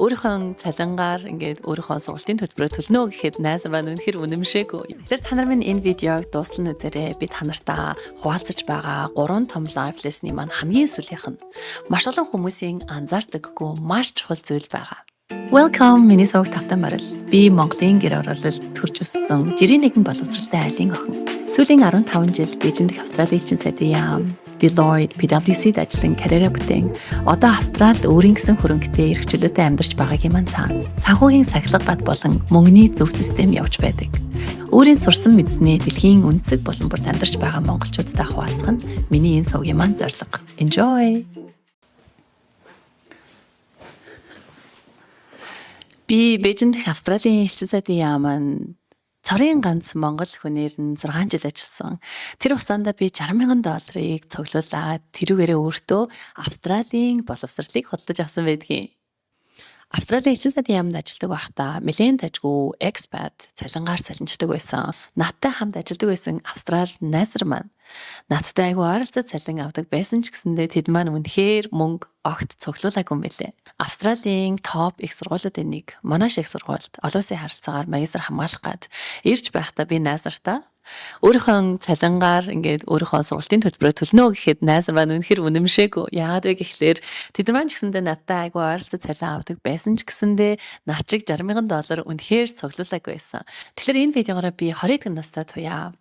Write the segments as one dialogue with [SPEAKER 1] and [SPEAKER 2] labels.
[SPEAKER 1] Өөрийнхөө цалингаар ингээд өөрийнхөө сургалтын төлбөрөөр төлнө гэхэд найз маань үнэхэр үнэмшээгүй. Тэгэхээр та нар минь энэ видеог дуустал үзээрэй. Би та нартай хуваалцаж байгаа 3 том life lesson-ы маань хамгийн сүүлийнх нь маш олон хүмүүсийн анзаардаггүй маш чухал зүйл байгаа. Welcome миний сувг тавтан морил. Би Монголын гэр оролцолд төрж өссөн жирийн нэгэн боловсралтай айлын охин. Сүүлийн 15 жил Бээжинд Австралийн сайдын яам Deloitte, PwC-д ажиллан карьераа бүтээн одоо Австралид өөрийн гэсэн хөрөнгөтэй эрх чөлөөтэй амьдарч байгаагийн маань цаана санхүүгийн сахилга бат болон мөнгөний зөв систем явж байдаг. Өөрийн сурсан мэдснээ дэлхийн үндэсэг болон бүрт амьдарч байгаа монголчуудтай хуваалцах нь миний энэ сувгийн маань зорилго. Enjoy! Би Бээжинд Австралийн элчин сайдын яаман цорын ганц монгол хүнээр нь 6 жил ажилласан. Тэр хугацаанд би $60,000 цуглуулад тэрүүгээрээ өөртөө Австралийн боловсролыг худалдаж авсан байдгийн. Австралийн элчин сайдын яамд ажилладаг байхдаа нэлээд дажгүй экспат цалингаар цалинждаг байсан. Надтай хамт ажилладаг байсан Австрал найзар маань надтай айгүй ойролцоо цалин авдаг байсан ч гэсэндээ тэд маань үнэхээр мөнгө огт цуглуулаагүй юм билээ. Австралийн топ их сургуулиудын нэг Monash их сургуульд олон улсын харилцаагаар магистр хамгаалах гад ирж байхдаа би найз нартаа өөрийнхөө цалингаар ингээд өөрийнхөө сургалтын төлбөрөөр төлнө гэхэд найз маань үнэхэр үнэмшээгүй. Яагаад вэ гэхлээр тэд маань ч гэсэндээ надтай айгүй ойролцоо цалин авдаг байсан ч гэсэндээ над чиг $60,000 үнэхээр цуглуулаагүй байсан. Тэгэхээр энэ видеогоор би 20 настай туяа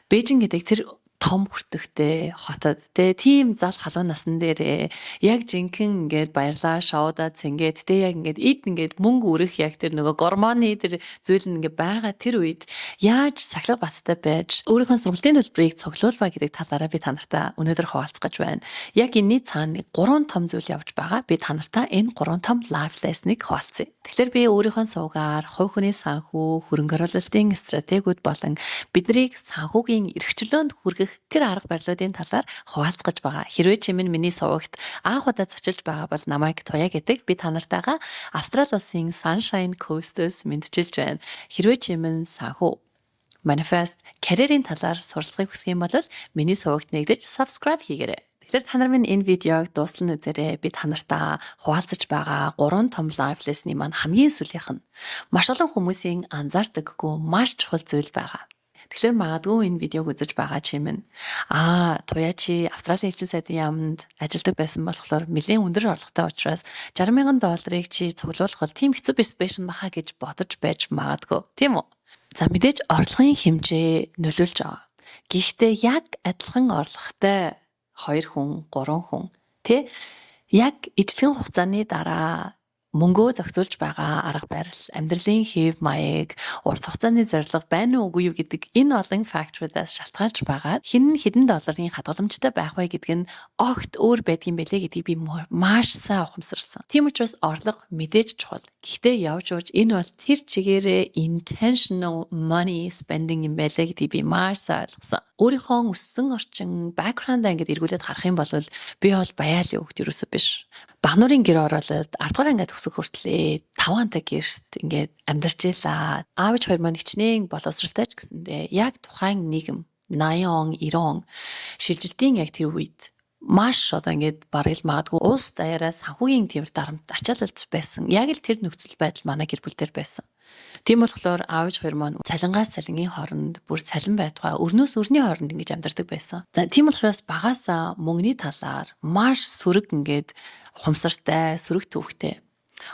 [SPEAKER 1] Бээжин гэдэг тэр том хүртэгтэй хотод тийм зал халуун насан дээр яг жинхэнэ ингээд баярлаа шоудаа цэнгээд яг ингээд эд ингээд мөнгө өрөх яг тэр нөгөө гормоны тэр зүйл нь ингээд байгаа тэр үед яаж сахилга баттай байж өөрийнхөө сургалтын төлбөрийг цуглуулваа гэдэг талаараа би та нартай өнөөдөр хуваалцах гэж байна. Яг энэний цаана 3 том зүйл явж байгаа. Би та нартай энэ 3 том life lesson-ыг хуваалцъя. Тэгэхээр би өөрийнхөө суугаар хувь хүний санхүү, хөрөнгө оруулалтын стратегиуд болон биднийг санхүүгийн эрх чөлөөнд хүргэх тэр арга барилуудын талаар хуваалцах гэж байгаа. Хэрвээ чи миний сувагт анх удаа зочилж байгаа бол намайг Туяа гэдэг. Би та нартайгаа Австрали улсын Sunshine Coast-с мэдчилж байна. Хэрвээ чи санхүү manifest карьерийн талаар суралцахыг хүсэх юм бол миний сувагт нэгдэж subscribe хийгээрэй. Тэгэхээр та нар минь энэ видеог дуустал нь үзээрэй. Би та нартай хуваалцаж байгаа 3 том life lesson-ы маань хамгийн сүүлийнх нь маш олон хүмүүсийн анзаардаггүй маш чухал зүйл байгаа. Тэгэхээр магадгүй энэ видеог үзэж байгаа чи Туяа чи Австралийн элчин сайдын яамд ажилладаг байсан болохоор нэлээд өндөр орлоготой учраас $60,000 чи цуглуулах бол тийм хэцүү биш баха гэж бодож байж магадгүй. Тийм үү? За мэдээж орлогын хэмжээ нөлөөлж байгаа. Гэхдээ яг адилхан орлоготой 2 хүн, 3 хүн яг ижлэгэн хугацааны дараа мөнгөө зохицуулж байгаа арга барил, амьдралын хэв маяг, урт хугацааны зорилго байна уугүй юу гэдэг энэ олон факторуудаас шалтгаалж байгаа. Хэдэн долларын хадгаламжтай байх вэ гэдэг нь огт өөр байдгийн бэлээ гэдгийг би маш сайн ухамсарсан. Тийм учраас орлого мэдээж чухал. Гэхдээ явж энэ бол тэр чигээрээ intentional money spending юм байлээ гэдгийг би маш сайн ойлгосон. Өөрийнхөө өссөн орчин бэкграундаа ингээд эргүүлээд харах юм бол би бол баяалын хүүхд юусэн биш. Багнуурын гэр оролцоод 10 дугаар ангид төгсөх хүртлээ 5 антай гэрт ингээд амьдарч илаа. Аав ээж хоёр маань хичнээн боловсралтай ч гэсэндээ яг тухайн нийгэм 80 он 90 он шилжилтийн яг тэр үед маш ингээд бараг л магадгүй улс даяараа санхүүгийн тэмэр дарамт ачаалалт байсан. Яг л тэр нөхцөл байдал манай гэр бүл дээр байсан. Тийм болохоор аав ээж хоёр маань цалингаас цалингийн хооронд бүр цалин байтугай өрнөөс өрний хооронд ингэж амьдардаг байсан. За тийм болохоос багаасаа мөнгөний талаар маш сөрөг ингээд ухамсартай, сөрөг төвхтэй.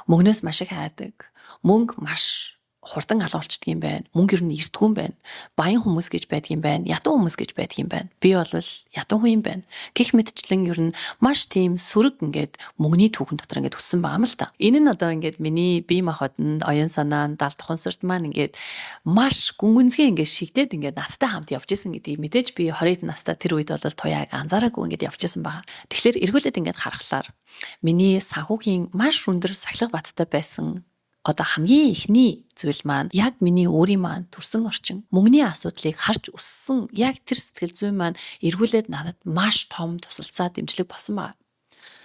[SPEAKER 1] Мөнгнөөс маш их хайдаг. Мөнгө маш хурдан алгуулчдаг юм байна. Мөнгө ер нь эртгүй юм байна. Баян хүмүүс гэж байдаг юм байна. Ядуу хүмүүс гэж байдаг юм байна. Би бол ядуу хүн юм байна. Гэх мэтчлэн ер нь маш тийм сөрөг ингээд мөнгөний түүхэн дотор ингээд өссөн байгаа юм л та. Энэ нь одоо ингээд миний бие махбоднд, оюун санаанд, далд тухамсарт маань ингээд маш гүнгэнзгий ингээд шигдээд ингээд надтай хамт явж исэн гэдгийг мэдээж би 20 настай тэр үед бол Туяаг анзаараагүй ингээд явж исэн байгаа. Тэгэхээр эргүүлээд ингээд харахлаар миний санхүүгийн маш өндөр сахилга баттай байсан одоо хамгийн ихний зүйл маань яг миний өөрийн маань төрсэн орчин мөнгөний асуудлыг харж өссөн яг тэр сэтгэл зүйн маань эргүүлээд надад маш том тусалцаа дэмжлэг болсон байна.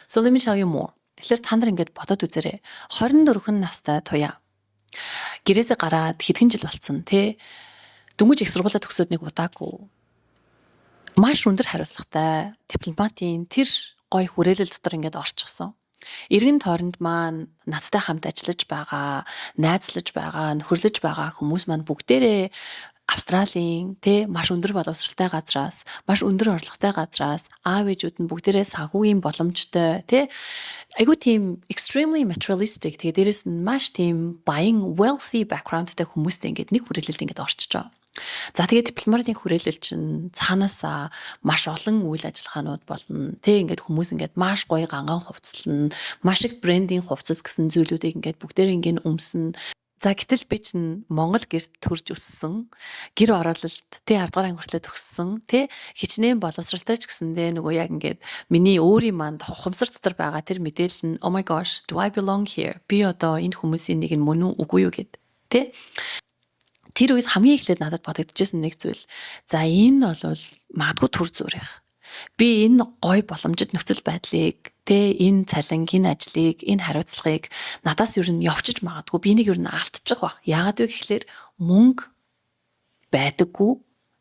[SPEAKER 1] So let me tell you more. Тэгэхээр та нар ингээд бодоод үзээрэй. 24 настай Туяа гэрээсээ гараад хэдхэн жил болцсон дөнгөж их сургуулаа төгсөөд нэг удаагүй маш өндөр хариуцлагатай дипломатын тэр гой хүрээлэл дотор ингээд орчихсон. Иргэн тойронд маань надтай хамт ажиллаж байгаа, найзлаж байгаа, нөхөрлөж байгаа хүмүүс маань бүгдээрээ Австралийн маш өндөр боловсралтай газраас, маш өндөр орлоготой газраас аав ээжүүд нь бүгдээрээ санхүүгийн боломжтой айгуу тийм extremely materialistic тэгээ дээрэс нь маш тийм баян wealthy backgroundтай хүмүүстэй ингээд нэг хүрээлэлд ингээд орчиж байгаа. За тэгээд дипломын хүрээлэл чинь цаанаасаа маш олон үйл ажиллагаанууд болно. Ингээд хүмүүс ингээд маш гоё ганган хувцлана, маш их брендинг хувцас гэсэн зүйлүүдийг ингээд бүгдээрээ ингээд өмснө. За гэтэл би чинь Монгол гэрт төрж өссөн. Гэр ороололт ард гараан хүртлээр төгссөн. Хичнээн боловсралтай ч гэсэндээ нөгөө яг ингээд миний өөрийн манд ухамсар дотор байгаа тэр мэдээлэл нь oh my gosh, do I belong here? Би одоо энэ хүмүүсийн нэг нь мөн үү үгүй юу гэд. Тэр үед хамгийн эхлээд надад бодогдчихсэн нэг зүйл. За энэ бол магадгүй төр зүрх. Би энэ гой боломжит нөхцөл байдлыг энэ цалингийн ажлыг энэ хариуцлагыг надаас юу н явчих магадгүй би нэг юу н алдчих баг. Яагаад вэ гэхлээр мөнгө байдаггүй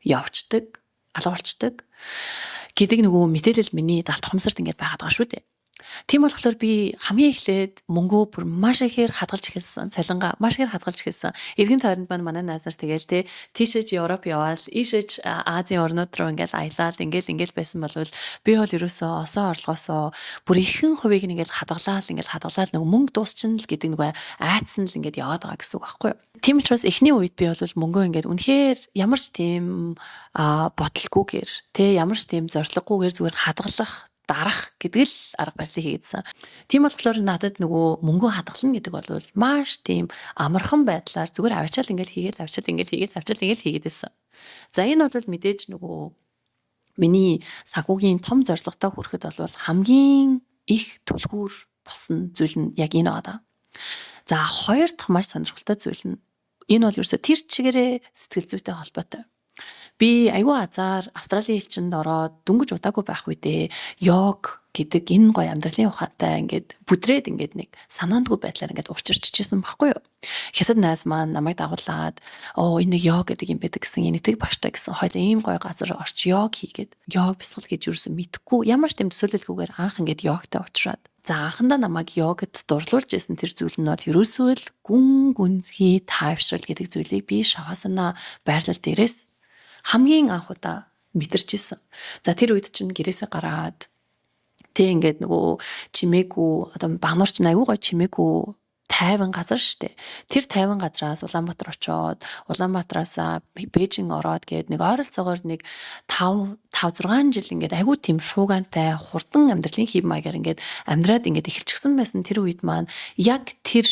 [SPEAKER 1] явцдаг, алга болчдаг гэдэг нөгөө мэдээлэл миний далд ухамсарт ингээд байгаад байгаа шүү дээ. Тийм болохоор би хамгийн эхлээд мөнгөө бүр маш ихээр хадгалж эхэлсэн. Цалингаа маш ихээр хадгалж эхэлсэн. Иргэн тойронд манай найз нар тэгэл тийшээж Европ яваал, ийшээж Азийн орнууд руу ингээл аялал, ингээл байсан болвол би бол ерөөсөө осоо орлогоосоо бүр ихэнх хувийг ингээл хадгалаад нөгөө мөнгө дуусчихна л гэдэг нөгөө айдас нь л ингээд яваад байгаа гэсэн үг байхгүй юу? Тийм учраас эхний үед би бол мөнгөө ингээд үнэхээр ямар ч тийм бодлоггүйгээр ямар ч тийм зориггүйгээр зүгээр хадгалах дарах гэдэг л арга барилыг хийгээдсэн. Тийм болохоор надад нөгөө мөнгө хадгална гэдэг бол маш тийм амархан байдлаар зүгээр авчаал ингээд хийгээдсэн. За энэ бол мэдээж нөгөө миний санхүүгийн том зорилготой хүрэхэд бол хамгийн их түлхүүр болсон зүйл нь яг энэ байна. За хоёр дахь маш сонирхолтой зүйл нь энэ бол ерөөсө тэр чигээрээ сэтгэл зүйтэй холбоотой. Би айгүй азар Австралийн элчинд ороод дөнгөж удаагүй байх үедээ йог гэдэг энэ гоё амьдралын ухаантай ингээд бүдрээд ингээд нэг санаандгүй байдлаар ингээд учирчижсэн байхгүй юу. Хятад найз маань намайг дагуулад энэ нэг йог гэдэг юм байдаг гэсэн энэтэг багштай гэсэн хоёул ийм гоё газар орч йог хийгээд йог бясалгал гэж юусэн мэдхгүй ямар ч тийм төсөөлөлгүйгээр анх ингээд йогтай уулзраад за анхандаа намайг йогт дурлуулж исэн тэр зүйл нь бол ерөөсөө л гүн гүнзгий тайвшрал гэдэг зүйлийг би шаваасана байрлал дээрээс хамгийн анх удаа мэдэрчээсэн. За тэр үед чинь гэрээсээ гараад ингээд нөгөө чимээгүй одоо багнуурч айгүй гоё чимээгүй тайван газар штэ. Тэр тайван газраас Улаанбаатар очоод Улаанбаатараасаа Бээжин ороод гээд нэг ойролцоогоор нэг 5-6 жил ингээд айгүй тийм шуугантай хурдан амьдралын хэв маягаар ингээд амьдраад ингээд эхэлчихсэн байсан тэр үед маань яг тэр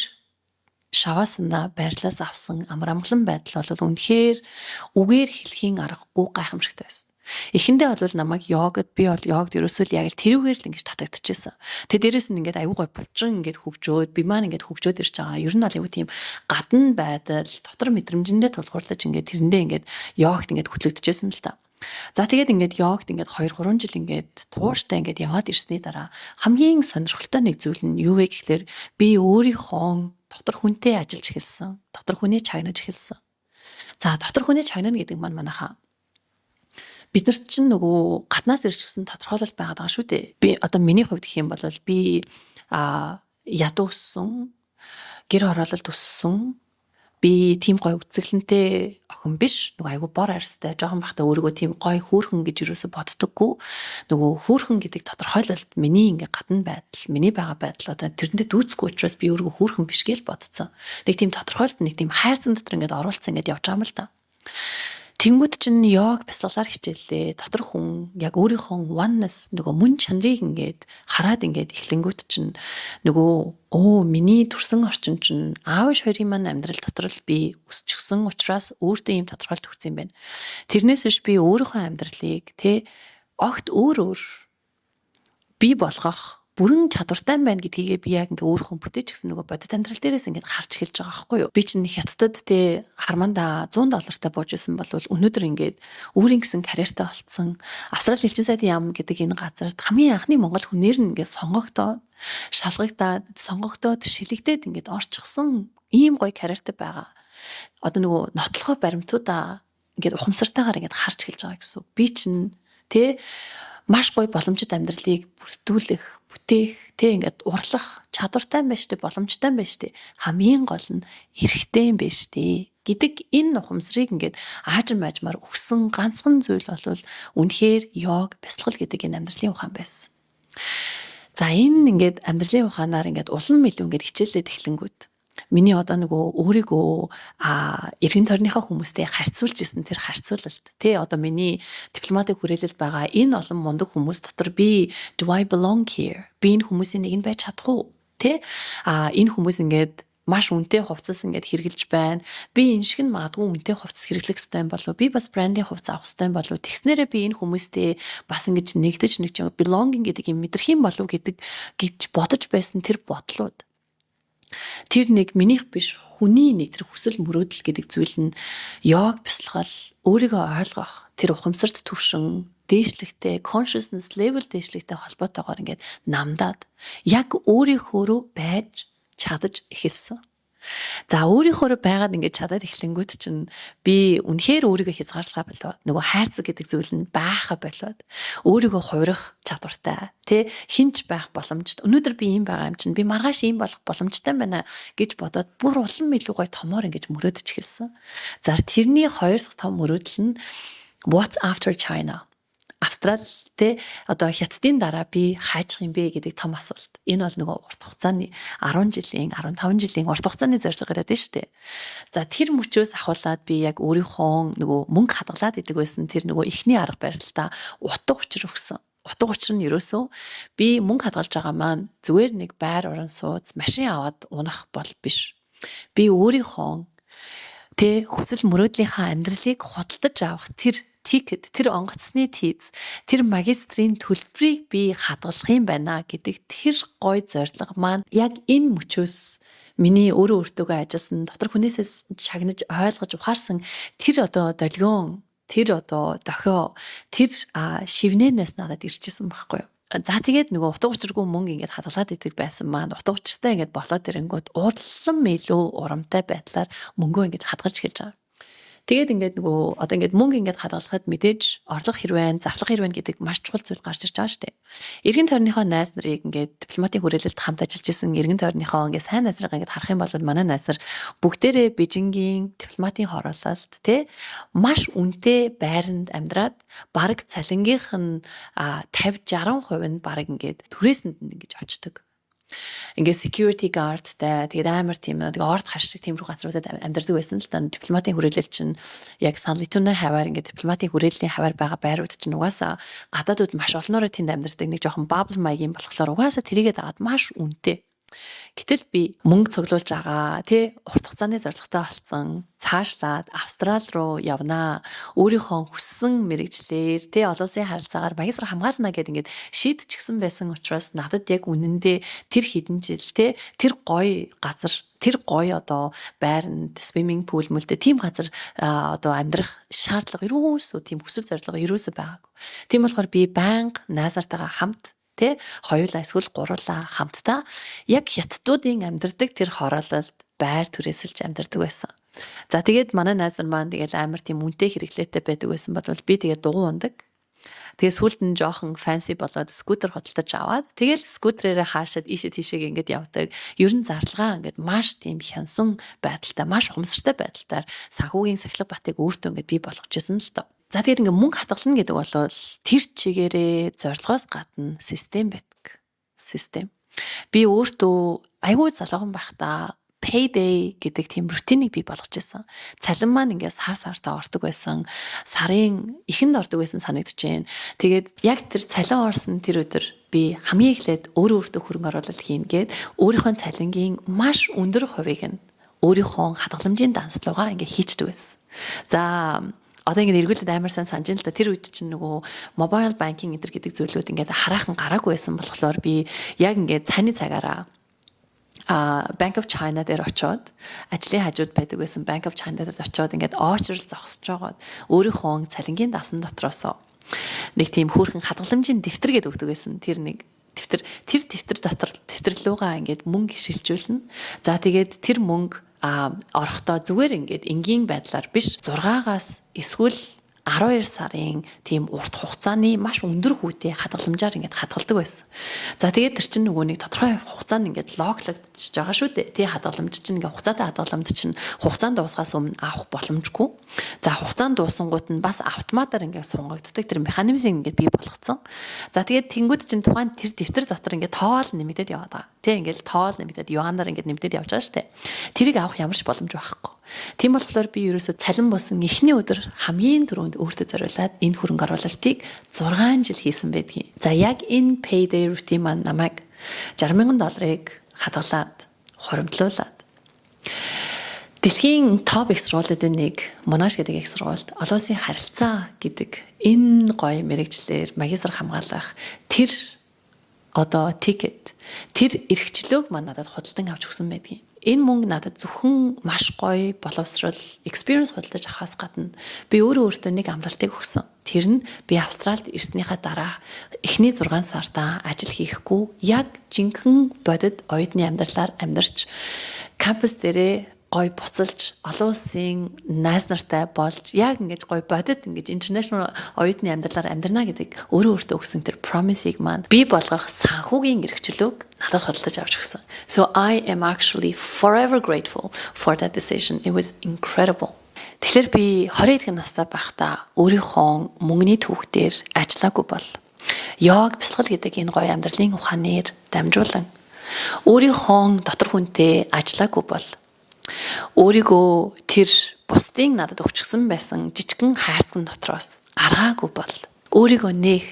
[SPEAKER 1] шаваасана байрлаас авсан амар амгалан байдал бол үнэхээр үгээр хэлхийн аргагүй гайхамшигтай байсан. Эхэндээ бол намайг йогд би бол йогд ерөөсөө л яг тэрүүгээр л ингэж татагдчихсан. Тэ дээрэс нь ингээд аюу гой булчин ингээд хөгжөөд би маань ингээд хөгжөөд ирж байгаа. Ер нь бол аюу тийм гадна байдал дотор мэдрэмжэндээ тулгуурлаж ингээд тэрэндээ ингээд йогт ингээд хөтлөгдөжсэн л та. За тэгээд ингээд йогт ингээд 2-3 жил ингээд тууштай ингээд яваад ирсний дараа хамгийн сонирхолтой нэг зүйл нь юу вэ гэхлээр би өөрийнхөө дотор хүнтэй ажиллаж эхэлсэн. Дотор хүнийг чагнаж эхэлсэн. За дотор хүнийг чагнана гэдэг манайхаа биднэрт чинь нөгөө гаднаас ирчихсэн тодорхойлол байгаад байгаа шүү дээ. Би одоо миний хувьд гэх юм бол би ядуу өссөн, гэр хороололд өссөн. Би тийм гой үцэглэнтэй охин биш. Нөгөө айгу бор арьстай жоохон бахта өөрийгөө тийм гой хөөрхөн гэж юусоо боддоггүй. Нөгөө хөөрхөн гэдэг тодорхойлолт миний ингээ гадна байдал, миний байгаа байдал одоо тэрэндээ дүүцэхгүй учраас би өөрийгөө хөөрхөн биш гэж бодцсон. Нэг тийм тодорхойлолт нэг тийм хайрцан дотор ингээ оруулсан ингээ явж байгаа юм л та. Тэнгүүд чинь йог бясалгалаар хичээллээ. Дотор хүн яг өөрийнхөө oneness нөгөө мөн чанарыг ингээд хараад ингээд эхлэнгүүт чинь нөгөө миний төрсэн орчин чинь аав хоёрын маань амьдрал дотор л би өсчихсөн учраас өөртөө ийм тодорхойлт өгсөн юм байна. Тэрнээс биш би өөрийнхөө амьдралыг огт өөр бий болгох бүрэн чадвартай байна гэдгийг би яг ингээ өөрийнхөө бүтээч гэсэн нөгөө бодит амьдрал дээрээс ингээ харж эхэлж байгаа байхгүй юу. Би чинь хятадд харманда $100 бууж исэн бол өнөөдөр ингээд өөрийн гэсэн карьертай болцсон. Австрали элчин сайдын яам гэдэг энэ газарт хамгийн анхны монгол хүнээр нь ингээ сонгогдоод шилэгдээд ингээд орчихсон ийм гоё карьертай байгаа. Одоо нөгөө нотлохоо баримтуудаа ингээд ухамсартайгаар ингээд харж эхэлж байгаа гэсэн. Би чинь маш гоё боломжит амьдралыг бүрдүүлэх, бүтээх, тэг ингээд урлах чадвартай байж тээ, боломжтой байж тээ. Хамгийн гол нь эрхтэй юм байж тээ гэдэг энэ ухамсарыг ингээд аажмаар өгсөн ганцхан зүйл бол үнэхээр йог, бясалгал гэдэг энэ амьдралын ухаан байсан. За энэ ингээд амьдралын ухаанаар ингээд улам илүү ингээд хичээлээд эхлэнгүүт миний одоо нөгөө өөрийгөө эргэн тойрныхаа хүмүүстэй харьцуулж исэн тэр харьцуулалт тий одоо миний дипломатик хүрээлэлд байгаа энэ олон мундаг хүмүүс дотор би do I belong here? Би энэ хүмүүсийн нэг нь байж чадах уу? Тий энэ хүмүүс ингээд маш үнэтэй хувцас ингээд хэрглэж байна. Би энэ шиг нь магадгүй үнэтэй хувцас хэрэглэх ёстой юм болов. Би бас брендийн хувцас авах ёстой юм болов. Тэгснээрээ би энэ хүмүүстэй бас ингэж нэгдэж belonging гэдэг юм мэдрэх юм болов гэдэг гэж бодож байсан тэр бодлууд. Тэр нэг минийх биш хүний нэг тэр хүсэл мөрөөдөл гэдэг зүйл нь йог бясалгал өөрийгөө ойлгох тэр ухамсарт түвшин дээшлэгтэй consciousness level дээшлэгтэй холбоотойгоор ингээд намдаад яг өөрийнхөө байж чадаж эхэлсэн. За өөрийнхөө байгаад ингээд чадаад эхлэнгүүт чинь би үнэхээр өөрийгөө хязгаарлахаа болоод нөгөө хайрцаг гэдэг зүйл нь байхаа болоод өөрийгөө хувирах чадвартай тий хинч байх боломжтой. Өнөөдөр би ийм байгаа юм чинь би маргааш ийм болох боломжтой байна гэж бодоод бүр улам илүү гой томоор ингэж мөрөөдөж эхэлсэн. За тэрний хоёр дахь том мөрөөдөл нь What's after China? Австрал те одоо хятадын дараа би хайчих юм бэ гэдэг том асуулт. Энэ бол нөгөө урт хугацааны 10 жилийн 15 жилийн урт хугацааны зорилго яриад байна шүү дээ. За тэр мөчөөс ахуулаад би яг өөрийнхөө нөгөө мөнгө хадгалаад идэг байсан тэр нөгөө эхний арга барилтаа утга учир өгсөн. Утга учир нь ерөөсөө би мөнгө хадгалж байгаа маань зүгээр нэг байр орон сууц машин аваад унах бол биш. Би өөрийнхөө тэ хүсэл мөрөөдлийнхаа амьдралыг худалдаж авах тэр ticket, тэр онгоцны тийз, тэр магистрийн төлбөрийг би хадгалах юм байна гэдэг тэр гой зорилго маань яг энэ мөчөөс миний өөртөө ажилласан дотор хүнээсээ шагнаж ойлгож ухаарсан тэр одоо долгион, тэр одоо дохио, тэр шивнэнээс надад ирчихсэн байхгүй юу. За тэгээд нөгөө утга учиргүй мөнгө ингээд хадгалаад идэг байсан маань утга учиртай ингээд болоод ирэнгүүт улам илүү урамтай байдлаар мөнгөө ингээд хадгалж эхэлж байгаа. Тэгээд ингээд нөгөө одоо ингээд мөнгө ингээд хадгалахад мэдээж орлого хэрвээ, зарлах хэрвээ гэдэг маш чухал зүйл гарч ирж байгаа шүү дээ. Эргэн тойрныхоо найз нарыг ингээд дипломатын хүрээлэлд хамт ажиллаж исэн эргэн тойрныхоо ингээд сайн найз нарыг ингээд харах юм бол манай найз нар бүгдээрээ Бээжингийн дипломатын хороололд тий маш үнэтэй байранд амьдраад бараг цалингийнх нь 50-60% нь бараг ингээд түрээсэнд нь ингэж очдөг. Ингээд security guardтай тэгээд амар тийм нэг орд хар шиг тиймэрхүү газруудад амьдардаг байсан л да. Дипломатын хүрээлэл чинь яг Сан Литуны хаваар ингээд дипломатын хүрээллийн хаваар байгаа байрууд чинь угаасаа гадаадууд маш олноороо тэнд амьдардаг нэг жоохон bubble маягийн болохоор угаасаа тэрийгээ дагаад маш үнэтэй. Гэтэл би мөнгө цуглуулж байгаа тий урт хугацааны зорилготой болсон цаашлаад Австрал руу явнаа өөрийнхөө хүссэн мэрэгчлэр тий олон улсын харилцаагаар магистр хамгаална гэдэг ингээд шийдчихсэн байсан учраас надад яг үнэндээ тэр хэдэн жил тий тэр гоё газар тэр гоё одоо байранд swimming pool мөлдөө тийм газар одоо амьдрах шаардлага ерөөсөө тийм хүсэл зорилго ерөөсөө байгаагүй. Тийм болохоор би байнга найз нартайгаа хамт тэ хоёулаа эсвэл гуруулаа хамтдаа яг хятадуудын амьдардаг тэр хороололд байр түрээсэлж амьдардаг байсан. За тэгээд манай найз нар маань тэгэл амар тийм үнэтэй хэрэглээтэй байдаг байсан бол би тэгээд дугуй ундаг. Тэгээд сүүлд нь жоохон fancy болоод скутер худалдаж аваад тэгэл скутерээрээ хаашаад ийшээ тийшээ ингээд явдаг. Ер нь зарлага ингээд маш тийм хянсан байдалтай, маш ухамсартай байдалтаар санхүүгийн сахилга батыг өөртөө ингээд бий болгочихсон л доо. За тэгээд ингээ мөнгө хадгална гэдэг бол тэр чигээрээ зорилгоос гадна систем байдаг. Систем. Би өөртөө айгүй залуухан байхдаа payday гэдэг тийм рутиныг би болгож байсан. Цалин маань ингээ сар-сартаа ордог байсан. Сарын эхэнд ордог байсан санагдчихээн. Тэгээд яг тэр цалин орсон тэр өдөр би хамгийн эхлээд өөртөө хөрөнгө оруулалт хийнэ гээд өөрийнхөө цалингийн маш өндөр хувийг нь өөрийнхөө хадгаламжийн данслуугаа ингээ хийчдэг байсан. За одоо ингэ эргүүлээд амар сайн санаж байна л да. Тэр үед чинь нөгөө mobile banking гэдэг зүйлүүд ингээд хараахан гараагүй байсан болохоор би яг ингээд цааны цагаараа Bank of China дээр очиод ажлын хажууд байдаг байсан Bank of China дээр очиод ингээд очрол зогсож байгаад өөрийнхөө цалингийн дасан дотроос нэг тийм хөөрхөн хадгаламжийн дэвтэр гэдэг өгдөг байсан. Тэр нэг дэвтэр дотор дэвтэрлүүгээ ингээд мөнгө шилжүүлнэ. За тэгээд тэр мөнгө орохдоо зүгээр ингээд энгийн байдлаар биш 6-аас эсвэл 12 сарын тийм урт хугацааны маш өндөр хүүтэй хадгаламжаар ингээд хадгалдаг байсан. За тэгээд тэр чинь нөгөө нэг тодорхой хугацаанд ингээд локлогдож байгаа шүү дээ. Тий хадгаламж чинь ингээд хугацаатай хадгаламж чинь хугацаанд дуусгаас өмнө авах боломжгүй. За хугацаанд дуусангууд нь бас автоматар ингээд сунгагддаг тэр механизм ингээд бий болгоцсон. За тэгээд тэнгууд чинь тухайн тэр дэвтэр дотор ингээд тоол нэмэгдээд яваад байгаа. Тий ингээд тоол нэмэгдээд юанаар ингээд нэмэгдээд явж байгаа шүү дээ. Тэрийг авах ямар ч боломж байхгүй. Тийм болохоор би ерөөсө цалин болсон эхний өдөр хамгийн түрүүнд өөртөө зориулаад энэ хөрөнгө оруулалтыг 6 жил хийсэн байдгийн. За яг энэ payday routine маань намайг $60,000 хадгалаад хоримтлуулад дэлхийн топ их сургуулиудын нэг Monash гэдэг их сургуульд олон улсын харилцаа гэдэг энэ гоё мэрэгчлэр магистр хамгаалах тэр одоо тикет тэр эрхчлөөг маань надад худалдан авч өгсөн байдгийн. Энэ мөнгө надад зөвхөн маш гоё боловсрол experience худалдаж авахаас гадна би өөртөө нэг амлалтыг өгсөн. Тэр нь би Австралид ирснийхаа дараа эхний 6 сартаа ажил хийхгүй яг жинхэнэ бодит оюутны амьдралаар амьдарч кампус дээрээ гой буцалж олон улсын найз нартай болж яг ингэж гой бодит ингэж international оюутны амьдралаар амьдрна гэдэг өөртөө өгсөн тэр promise-ийг маань би болгох санхүүгийн эрхчлөөг надад худалдаж авч өгсөн. So I am actually forever grateful for that decision. It was incredible. Тэгэхээр би 20 эдгээр настай байхдаа өөрийнхөө мөнгөний түүхтэр ажиллаагүй бол йог бясалгал гэдэг энэ гоё амьдралын ухаанаар дамжуулан өөрийнхөө дотор хүнтэй ажиллаагүй бол өөрийгөө тэр бусдын надад өгчгсөн байсан жижигхэн хайрцаг дотроос аргаагүй бол өөрийгөө нээх,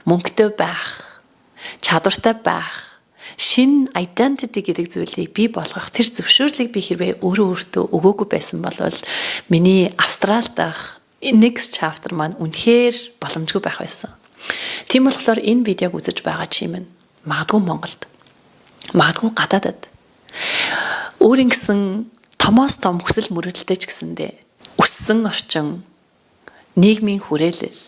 [SPEAKER 1] мөнгөтэй байх, чадвартай байх, шин identity гэдэг зүйлийг бий болгох тэр зөвшөөрлийг би хэрвээ өөртөө өгөөгүй байсан бол миний Австралид дах next chapter маань үнэхээр боломжгүй байх байсан. Тийм болохоор энэ видеог үзэж байгаа чи минь магадгүй Монголд, магадгүй гадаадад өөрийн гэсэн томоос том хүсэл мөрөөдөлтэй ч гэсэндээ өссөн орчин нийгмийн хүрээлэл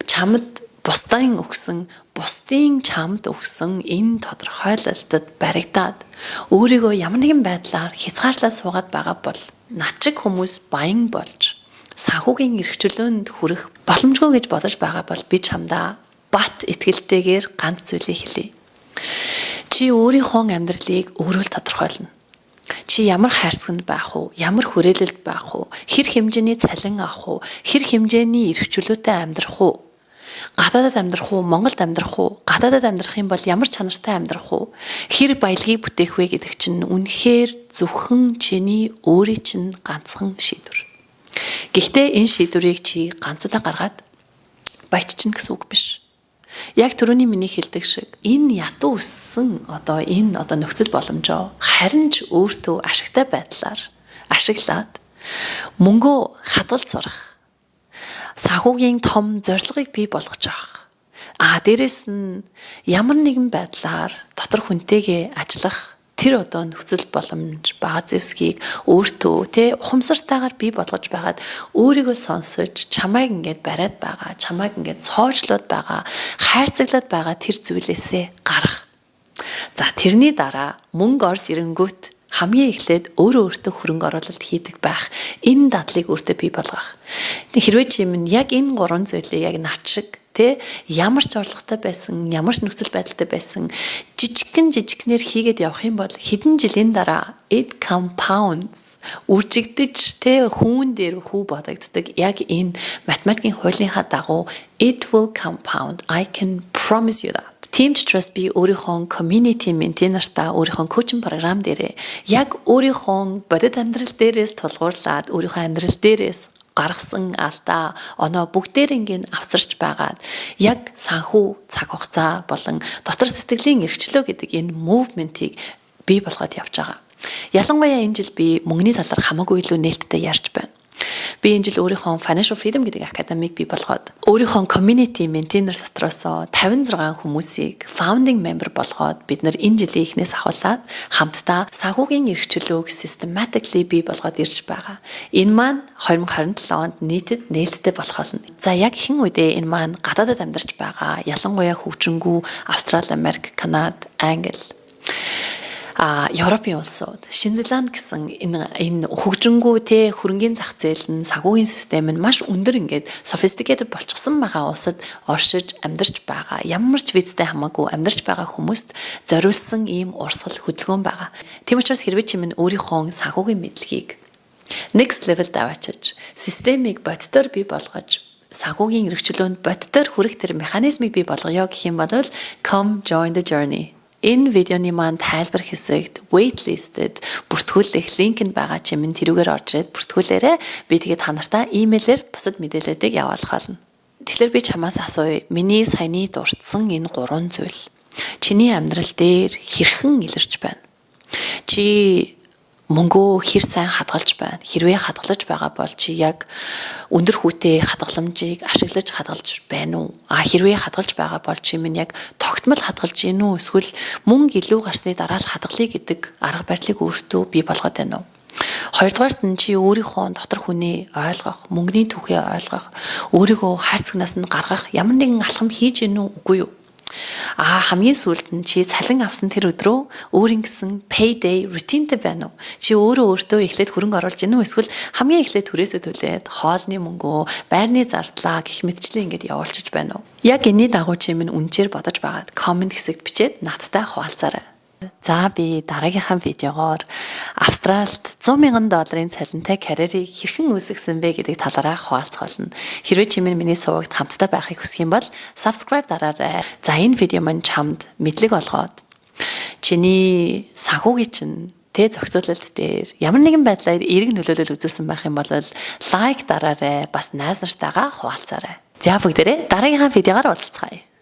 [SPEAKER 1] чамд бусдын өгсөн бусдын чамд өгсөн энэ тодорхойлолтод баригдаад өөрийгөө ямар нэгэн байдлаар хязгаарлаа суугаад байгаа бол над шиг хүмүүс баян болж санхүүгийн эрхчлөөнд хүрэх боломжгүй гэж бодож байгаа бол би чамдаа бат итгэлтэйгээр ганц зүйлийг хэлье. Чи өөрийнхөө амьдралыг өөрөө л тодорхойлно. Чи ямар хайрцагт байх уу, ямар хүрээлэлд байх уу, хэр хэмжээний цалин авах уу, хэр хэмжээний эрхчлөөтэй амьдрах уу, гадаадад амьдрах уу, Монголд амьдрах уу, гадаадад амьдрах юм бол ямар чанартай амьдрах уу, хэр баялагийг бүтээх вэ гэдэг чинь үнэхээр зөвхөн чиний өөрийн чинь ганцхан шийдвэр. Гэхдээ энэ шийдвэрийг чи ганцудаа гаргаад баяжчин гэсэн үг биш. Яг түрүүний миний хэлдэг шиг энэ ядуу өссөн энэ нөхцөл боломжоо харин ч өөртөө ашигтай байдлаар ашиглаад мөнгөө хадгалж сурах санхүүгийн том зорилгыг бий болгож авах. Дээрэс нь ямар нэгэн байдлаар дотор хүнтэйгээ ажиллах тэр нөхцөл боломж бага зэвсгийг өөртөө ухамсартайгаар бий болгож байгаад өөрийгөө сонсож чамайг ингээд бариад байгаа, чамайг ингээд цоожлоод байгаа, хайрцаглаад байгаа тэр зүйлээсээ гарах. За тэрний дараа мөнгө орж ирэнгүүт хамгийн эхлээд өөртөө хөрөнгө оруулалт хийдэг байх. Энэ дадлыг өөртөө бий болгох. Хэрвээ чи минь яг энэ гурван зүйлийг яг над шиг ямар ч орлоготой байсан, ямар ч нөхцөл байдалтай байсан жижигнэр хийгээд явах юм бол хэдэн жилийн дараа it compounds үржигдэж хүүн дээр хүү бодогддог. Яг энэ математикийн хуулийнхаа дагуу it will compound. I can promise you that. Team to Trust би өөрийнхөө community maintainer-та өөрийнхөө коучинг програм дээрээ яг өөрийнхөө бодит амьдрал дээрээс тулгуурлаад өөрийнхөө амьдрал дээрээс гаргасан алдаа оноо бүгдээрээ авчирч байгаад яг санхүү цаг хугацаа болон дотор сэтгэлийн эрхчлөө гэдэг энэ movement-ийг бий болгоод явж байгаа. Ялангуяа энэ жил би мөнгөний талаар хамаагүй илүү нээлттэй ярьж байна. Би энэ жил өөрийнхөө Financial Freedom гэдэг академиг бий болгоод өөрийнхөө community maintainer дотроос 56 хүмүүсийг founding member болгоод бид нар энэ жилийн эхнээс ахуулаад хамтдаа санхүүгийн эрхчлөөг systematically бий болгоод ирж байгаа. Энэ маань 2027 онд нийтэд нээлттэй болохоос нь. За яг ихэнх үедээ энэ маань гадаадад амьдарч байгаа ялангуяа хөгжингүү Австрали, Америк, Канада, Англи Европын улсууд, Шинэ Зеланд гэсэн энэ хөгжингүү те хөрөнгөний зах зээл нь санхүүгийн систем нь маш өндөр ингээд sophisticated болчихсон байгаа улсад оршиж амьдарч байгаа. Ямар ч визтэй хамаагүй амьдарч байгаа хүмүүст зориулсан ийм урсгал хөдөлгөөн байгаа. Тийм учраас хэрвээ чи минь өөрийнхөө санхүүгийн мэдлэгийг next level даваачиж, системийг боддоор бий болгож, санхүүгийн эрхчлөөнд боддоор хүрэх тэр механизмыг бий болгоё гэх юм бол come join the journey. Энэ видеоны маань тайлбар хэсэгт waitlisted бүртгүүлэх линк нь байгаа чи минь тэрүүгээр орж ирээд бүртгүүлээрэ би тэгээд та нартаа имэйлээр бусад мэдээлэлүүдийг явуулах болно. Тэгэхээр би чамаас асууя. Миний саяны дурдсан энэ 3 зүйл чиний амьдрал дээр хэрхэн илэрч байна? Чи мөнгөө хэр сайн хадгалж байна? Хэрвээ хадгалж байгаа бол чи яг өндөр хүүтэй хадгаламжийг ашиглаж хадгалж байна уу? Хэрвээ хадгалж байгаа бол чи минь яг тогтмол хадгалж гин үү? Эсвэл мөнгө илүү гарсны дараа л хадгалъя гэдэг арга барилыг өөртөө бий болгоод байна уу? Хоёрдугаарт нь чи өөрийнхөө дотор хүнээ ойлгох, мөнгөний түүхээ ойлгох, өөрийгөө хайрцагнаас нь гаргах ямар нэгэн алхам хийж гин үү үгүй юу? Хамгийн сүүлд нь чи цалин авсан тэр өдрөө өөрийн гэсэн payday routineтэй байна уу? Чи өөртөө эхлээд хөрөнгө оруулж гин үү? Эсвэл хамгийн эхлээд түрээсээ төлээд хоолны мөнгөө, байрны зардлаа гэх мэтчлэн ингэж явуулчих байна уу? Яг энэний дагуу чи минь үнчээр бодож байгаад комент хэсэгт бичээд надтай хуваалцаарай. За би дараагийнхаа видеогоор Австралид $100,000 цалинтай карьерийг хэрхэн үүсгэсэн бэ гэдэг талаараа хуваалцах болно. Хэрвээ чи миний сувагт хамтдаа байхыг хүсэх юм бол subscribe дараарай. За энэ видео маань чамд мэдлэг олгоод чиний санхүүгийн чинь зохицуулалт дээр ямар нэгэн байдлаар эерэг нөлөөлөл үзүүлсэн байх юм бол лайк дараарай. Бас найз нартайгаа хуваалцаарай. За бүгдээрээ дараагийнхаа видеогоор уулзцгаая.